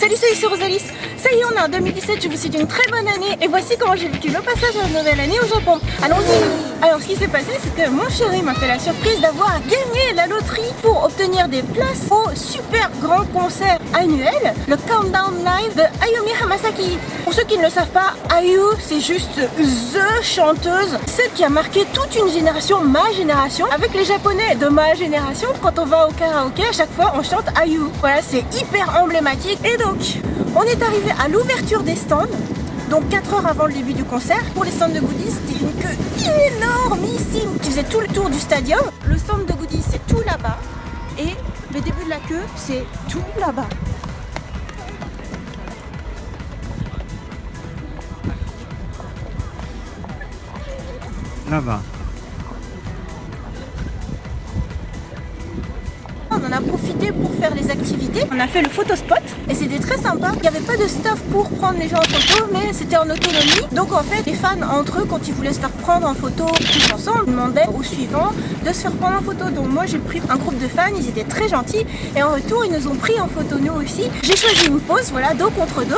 Salut, c'est Rosalis. Ça y est, on est en 2017, je vous souhaite une très bonne année. Et voici comment j'ai vécu le passage de la nouvelle année au Japon. Allons-y. Alors, ce qui s'est passé, c'est que mon chéri m'a fait la surprise d'avoir gagné la loterie pour obtenir des places au super grand concert annuel, le Countdown Live de Ayumi Hamasaki. Pour ceux qui ne le savent pas, Ayu, c'est juste THE chanteuse, celle qui a marqué toute une génération, ma génération. Avec les Japonais de ma génération, quand on va au karaoké, à chaque fois, on chante Ayu. Voilà, c'est hyper emblématique. Et donc, on est arrivé à l'ouverture des stands, donc 4 heures avant le début du concert. Pour les stands de goodies, c'était une queue énormissime qui faisait tout le tour du stadium. Le stand de goodies, c'est tout là-bas. Et le début de la queue, c'est tout là-bas. Là-bas. On en a profité pour faire les activités. On a fait le photospot et c'était très sympa. Il n'y avait pas de staff pour prendre les gens en photo, mais c'était en autonomie. Donc en fait, les fans entre eux, quand ils voulaient se faire prendre en photo tous ensemble, demandaient au suivant de se faire prendre en photo. Donc moi, j'ai pris un groupe de fans, ils étaient très gentils et en retour, ils nous ont pris en photo nous aussi. J'ai choisi une pose, voilà, dos contre dos.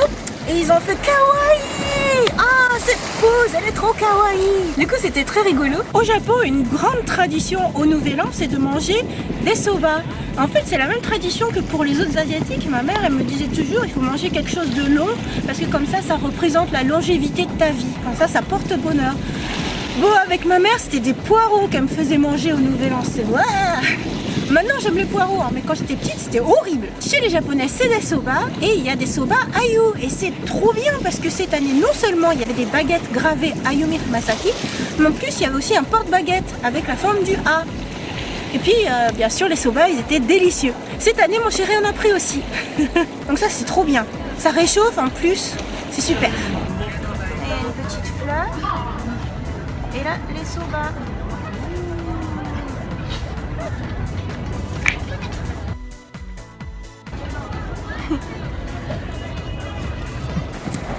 Et ils ont fait kawaii. Ah, cette pose, elle est trop kawaii. Du coup, c'était très rigolo. Au Japon, une grande tradition au Nouvel An, c'est de manger des soba. En fait, c'est la même tradition que pour les autres asiatiques. Ma mère, elle me disait toujours, il faut manger quelque chose de long parce que comme ça représente la longévité de ta vie. Comme ça porte bonheur. Bon, avec ma mère, c'était des poireaux qu'elle me faisait manger au Nouvel An. C'est ouais. Maintenant j'aime les poireaux, hein, mais quand j'étais petite c'était horrible. Chez les Japonais c'est des soba et il y a des soba Ayu et c'est trop bien parce que cette année non seulement il y avait des baguettes gravées Ayumi Hamasaki, mais en plus il y avait aussi un porte-baguette avec la forme du A. Et puis bien sûr les soba ils étaient délicieux. Cette année mon chéri en a pris aussi. Donc ça c'est trop bien. Ça réchauffe en plus, c'est super. Et une petite fleur. Et là les soba.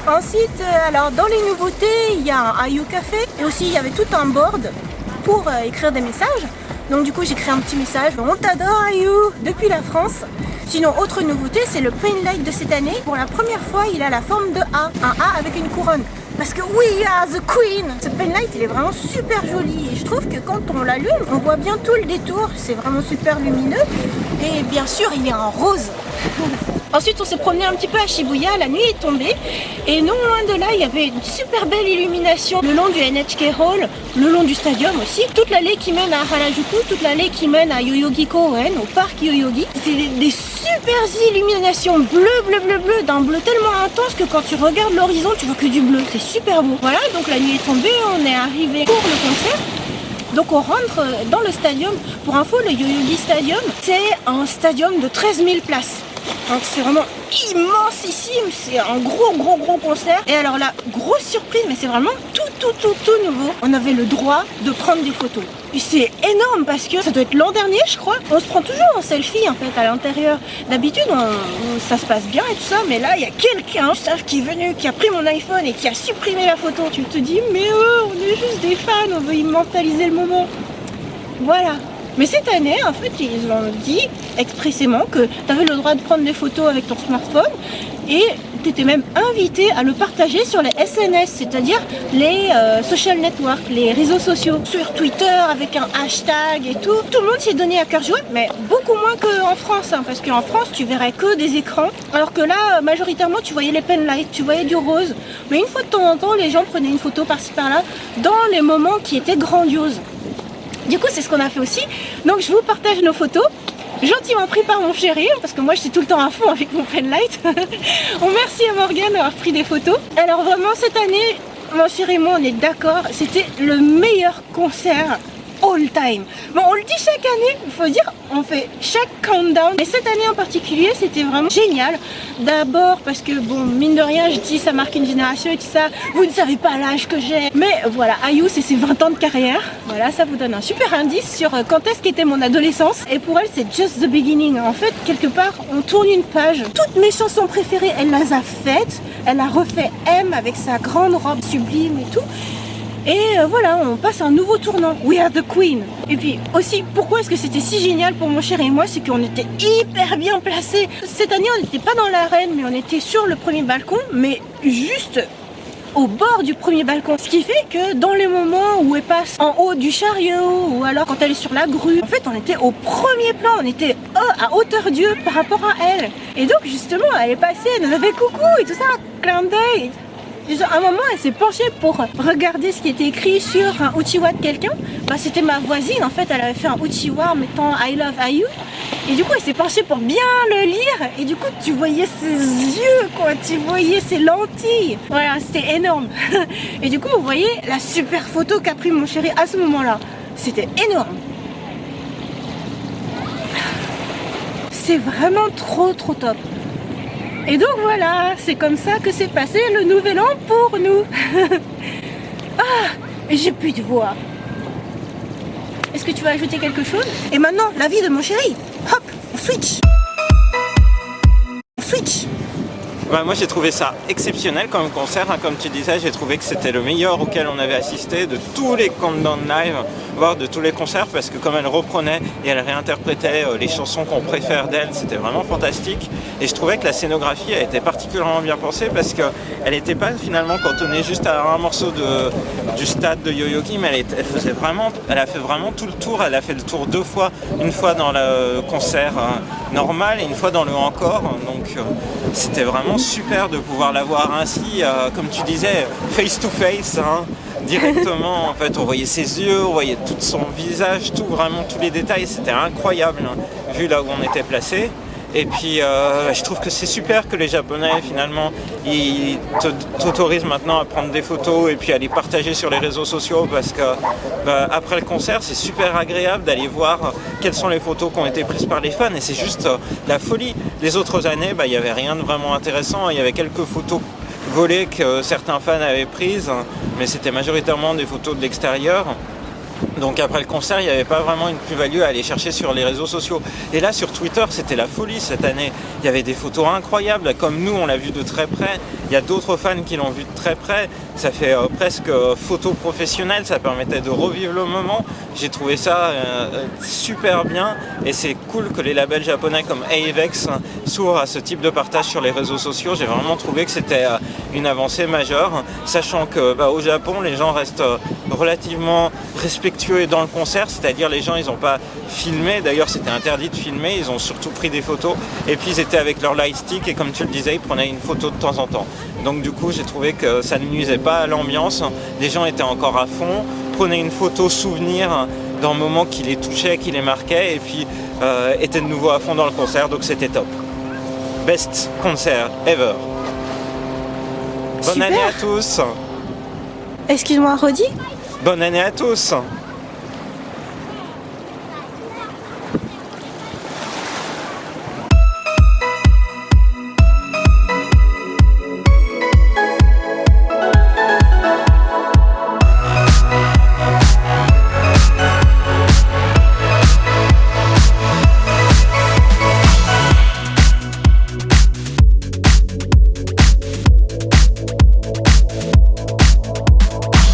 Ensuite, alors dans les nouveautés, il y a un Ayu Café et aussi il y avait tout un board pour écrire des messages. Donc du coup j'ai créé un petit message, on t'adore Ayu depuis la France. Sinon autre nouveauté, c'est le Penlight de cette année. Pour la première fois, il a la forme de A, un A avec une couronne. Parce que we are the queen. Ce Penlight il est vraiment super joli et je trouve que quand on l'allume, on voit bien tout le détour. C'est vraiment super lumineux et bien sûr il est en rose. Ensuite on s'est promené un petit peu à Shibuya, la nuit est tombée et non loin de là il y avait une super belle illumination le long du NHK Hall, le long du stadium aussi, toute l'allée qui mène à Harajuku, toute l'allée qui mène à Yoyogi Koen, au parc Yoyogi. C'est des super illuminations bleu, d'un bleu tellement intense que quand tu regardes l'horizon tu vois que du bleu, c'est super beau. Voilà, donc la nuit est tombée, on est arrivé pour le concert. Donc on rentre dans le stadium. Pour info, le Yoyogi Stadium, c'est un stadium de 13 000 places. Donc c'est vraiment immensissime, c'est un gros concert. Et alors là, grosse surprise, mais c'est vraiment tout nouveau. On avait le droit de prendre des photos. Et c'est énorme parce que ça doit être l'an dernier je crois. On se prend toujours en selfie en fait à l'intérieur. D'habitude ça se passe bien et tout ça, mais là il y a quelqu'un qui est venu, qui a pris mon iPhone et qui a supprimé la photo. Tu te dis mais on est juste des fans, on veut immortaliser le moment. Voilà. Mais cette année, en fait, ils ont dit expressément que tu avais le droit de prendre des photos avec ton smartphone et tu étais même invité à le partager sur les SNS, c'est-à-dire les social networks, les réseaux sociaux. Sur Twitter avec un hashtag et tout. Tout le monde s'y est donné à cœur joie, mais beaucoup moins qu'en France, hein, parce qu'en France, tu verrais que des écrans. Alors que là, majoritairement, tu voyais les penlights, tu voyais du rose. Mais une fois de temps en temps, les gens prenaient une photo par-ci par-là dans les moments qui étaient grandioses. Du coup c'est ce qu'on a fait aussi, donc je vous partage nos photos, gentiment pris par mon chéri, parce que moi j'étais tout le temps à fond avec mon penlight. On merci à Morgane d'avoir pris des photos. Alors vraiment cette année, mon chéri et moi on est d'accord, c'était le meilleur concert all time. Bon on le dit chaque année, il faut dire, on fait chaque countdown, mais cette année en particulier c'était vraiment génial. D'abord parce que bon mine de rien je dis ça marque une génération et tout ça, vous ne savez pas l'âge que j'ai, mais voilà Ayu c'est ses 20 ans de carrière, voilà ça vous donne un super indice sur quand est-ce qu'était mon adolescence. Et pour elle c'est just the beginning, en fait quelque part on tourne une page. Toutes mes chansons préférées elle les a faites, elle a refait M avec sa grande robe sublime et tout. Et voilà, on passe à un nouveau tournant. We are the Queen. Et puis aussi, pourquoi est-ce que c'était si génial pour mon chéri et moi, c'est qu'on était hyper bien placés. Cette année, on n'était pas dans l'arène, mais on était sur le premier balcon, mais juste au bord du premier balcon. Ce qui fait que dans les moments où elle passe en haut du chariot ou alors quand elle est sur la grue, en fait on était au premier plan, on était à hauteur d'yeux par rapport à elle. Et donc justement elle est passée, elle nous a fait coucou et tout ça, clin d'œil. À un moment elle s'est penchée pour regarder ce qui était écrit sur un uchiwa de quelqu'un. Bah, c'était ma voisine en fait, elle avait fait un uchiwa mettant I love Ayu. Et du coup elle s'est penchée pour bien le lire et du coup tu voyais ses yeux quoi, tu voyais ses lentilles. Voilà, c'était énorme. Et du coup vous voyez la super photo qu'a pris mon chéri à ce moment-là. C'était énorme. C'est vraiment trop top. Et donc voilà, c'est comme ça que s'est passé le nouvel an pour nous. Ah, j'ai plus de voix. Est-ce que tu vas ajouter quelque chose? Et maintenant, la vie de mon chéri. Hop, on switch. On switch. Bah, moi j'ai trouvé ça exceptionnel comme concert, hein. Comme tu disais, j'ai trouvé que c'était le meilleur auquel on avait assisté de tous les countdown live, voire de tous les concerts, parce que comme elle reprenait et elle réinterprétait les chansons qu'on préfère d'elle, c'était vraiment fantastique. Et je trouvais que la scénographie a été particulièrement bien pensée parce qu'elle n'était pas finalement cantonnée juste à un morceau du stade de Yo-Yo Kim, elle a fait vraiment tout le tour, elle a fait le tour 2 fois, une fois dans le concert normal et une fois dans le encore, donc c'était vraiment super de pouvoir la voir ainsi, comme tu disais, face to face, hein, directement. En fait, on voyait ses yeux, on voyait tout son visage, vraiment tous les détails. C'était incroyable, hein, vu là où on était placé. Et puis, je trouve que c'est super que les Japonais, finalement, ils t'autorisent maintenant à prendre des photos et puis à les partager sur les réseaux sociaux parce que, après le concert, c'est super agréable d'aller voir quelles sont les photos qui ont été prises par les fans et c'est juste la folie. Les autres années, il n'y avait rien de vraiment intéressant. Il y avait quelques photos volées que certains fans avaient prises, mais c'était majoritairement des photos de l'extérieur. Donc après le concert, il n'y avait pas vraiment une plus-value à aller chercher sur les réseaux sociaux. Et là, sur Twitter, c'était la folie cette année. Il y avait des photos incroyables, comme nous, on l'a vu de très près. Il y a d'autres fans qui l'ont vu de très près. Ça fait presque photo professionnelle, ça permettait de revivre le moment. J'ai trouvé ça super bien. Et c'est cool que les labels japonais comme Avex s'ouvrent à ce type de partage sur les réseaux sociaux. J'ai vraiment trouvé que c'était une avancée majeure, sachant que au Japon, les gens restent relativement respectueux dans le concert, c'est-à-dire les gens ils n'ont pas filmé, d'ailleurs c'était interdit de filmer, ils ont surtout pris des photos et puis ils étaient avec leur light stick et comme tu le disais ils prenaient une photo de temps en temps. Donc du coup j'ai trouvé que ça ne nuisait pas à l'ambiance, les gens étaient encore à fond, prenaient une photo souvenir d'un moment qui les touchait, qui les marquait et puis étaient de nouveau à fond dans le concert, donc c'était top. Best concert ever. Bonne année à tous. Excuse-moi, redis. Bonne année à tous.